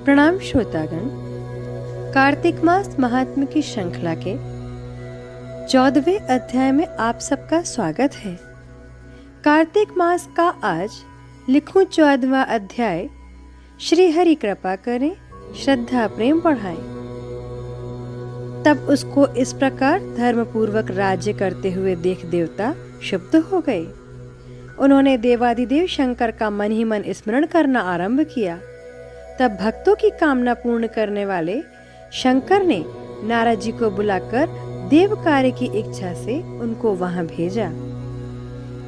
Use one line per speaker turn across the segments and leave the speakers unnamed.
प्रणाम श्रोतागण। कार्तिक मास महात्म्य की श्रृंखला के 14वें अध्याय में आप सबका स्वागत है। कार्तिक मास का आज लिखूं 14वां अध्याय। श्री हरि कृपा करें, श्रद्धा प्रेम बढ़ाएं। तब उसको इस प्रकार धर्मपूर्वक राज्य करते हुए देख देवता क्षुब्ध हो गए। उन्होंने देवादिदेव शंकर का मन ही मन स्मरण करना आरंभ किया। तब भक्तों की कामना पूर्ण करने वाले शंकर ने नारद जी को बुलाकर देव कार्य की इच्छा से उनको वहां भेजा।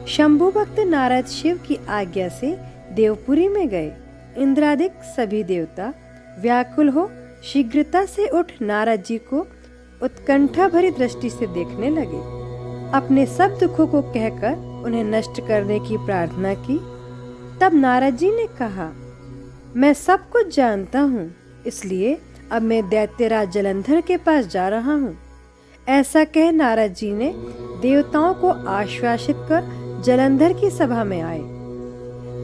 शंभु भक्त नारद शिव की आज्ञा से देवपुरी में गए। इंद्रादिक सभी देवता व्याकुल हो शीघ्रता से उठ नारद जी को उत्कंठा भरी दृष्टि से देखने लगे। अपने सब दुखों को कहकर उन्हें नष्ट करने की प्रार्थना की। तब नारद जी ने कहा, मैं सब कुछ जानता हूँ, इसलिए अब मैं दैत्यराज जलंधर के पास जा रहा हूँ। ऐसा कह नारद जी ने देवताओं को आश्वासित कर जलंधर की सभा में आए।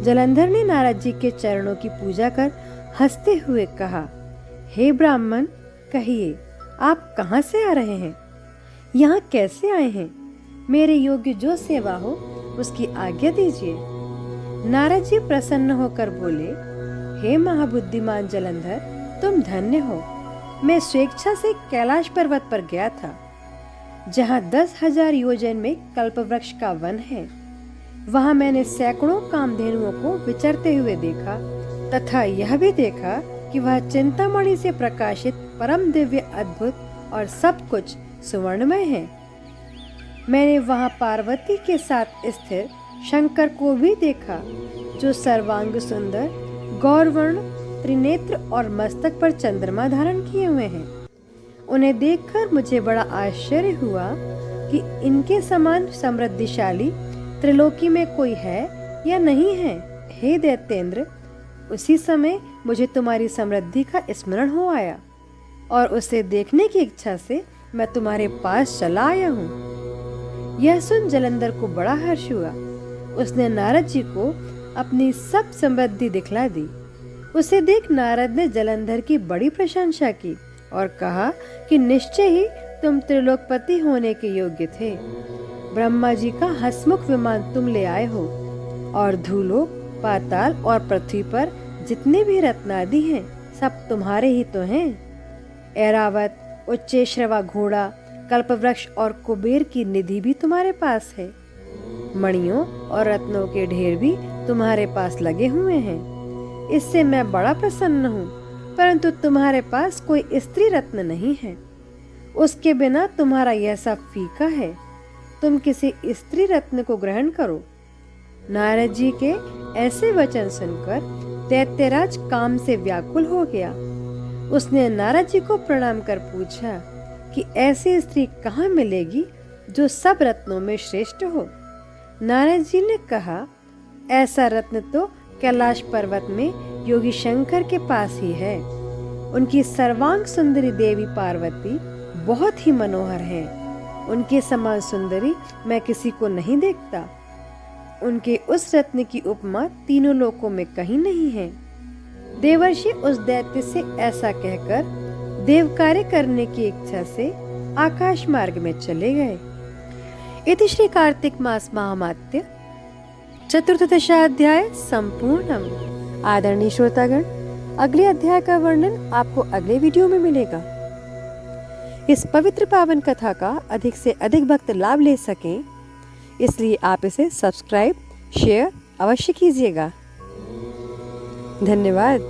जलंधर ने नारद जी के चरणों की पूजा कर हंसते हुए कहा, हे ब्राह्मण, कहिए आप कहाँ से आ रहे हैं? यहाँ कैसे आए हैं? मेरे योग्य जो सेवा हो उसकी आज्ञा दीजिए। नारद जी प्रसन्न होकर बोले, हे महाबुद्धिमान जलंधर, तुम धन्य हो। मैं स्वेच्छा से कैलाश पर्वत पर गया था, जहाँ 10,000 योजन में कल्पवृक्ष का वन है। वहाँ मैंने सैकड़ों कामधेनुओं को विचरते हुए देखा तथा यह भी देखा कि वह चिंतामणि से प्रकाशित परम दिव्य अद्भुत और सब कुछ सुवर्णमय है। मैंने वहाँ पार्वती के साथ स्थिर शंकर को भी देखा, जो सर्वांग सुंदर, गौरवर्ण, त्रिनेत्र और मस्तक पर चंद्रमा धारण किए हुए हैं। उन्हें देखकर मुझे बड़ा आश्चर्य हुआ कि इनके समान समृद्धिशाली त्रिलोकी में कोई है या नहीं है। हे दैत्येंद्र, उसी समय मुझे तुम्हारी समृद्धि का स्मरण हो आया और उसे देखने की इच्छा से मैं तुम्हारे पास चला आया हूँ। यह सुन जलंधर को बड़ा हर्ष हुआ। उसने नारद जी को अपनी सब समृद्धि दिखला दी। उसे देख नारद ने जलंधर की बड़ी प्रशंसा की और कहा कि निश्चय ही तुम त्रिलोकपति होने के योग्य थे। ब्रह्मा जी का हंसमुख विमान तुम ले आए हो और धूलोक, पाताल और पृथ्वी पर जितने भी रत्नादि हैं सब तुम्हारे ही तो हैं। ऐरावत, उच्चैश्रवा घोड़ा, कल्पवृक्ष और कुबेर की निधि भी तुम्हारे पास है। मणियों और रत्नों के ढेर भी तुम्हारे पास लगे हुए हैं। इससे मैं बड़ा प्रसन्न हूँ, परंतु तुम्हारे पास कोई स्त्री रत्न नहीं है। उसके बिना तुम्हारा यह सब फीका है। तुम किसी स्त्री रत्न को ग्रहण करो। नारद जी के ऐसे वचन सुनकर दैत्यराज काम से व्याकुल हो गया। उसने नारद जी को प्रणाम कर पूछा कि ऐसी स्त्री कहाँ मिलेगी जो सब रत्नों में श्रेष्ठ हो। नारद जी ने कहा, ऐसा रत्न तो कैलाश पर्वत में योगी शंकर के पास ही है। उनकी सर्वांग सुंदरी देवी पार्वती बहुत ही मनोहर है। उनके समान सुंदरी मैं किसी को नहीं देखता। उनके उस रत्न की उपमा तीनों लोकों में कहीं नहीं है। देवर्षि उस दैत्य से ऐसा कहकर देव कार्य करने की इच्छा से आकाश मार्ग में चले गए। इति श्री कार्तिक मास महामात्य 14दशाध्याय संपूर्णम। आदरणीय श्रोतागण, अगले अध्याय का वर्णन आपको अगले वीडियो में मिलेगा। इस पवित्र पावन कथा का अधिक से अधिक भक्त लाभ ले सकें, इसलिए आप इसे सब्सक्राइब, शेयर अवश्य कीजिएगा। धन्यवाद।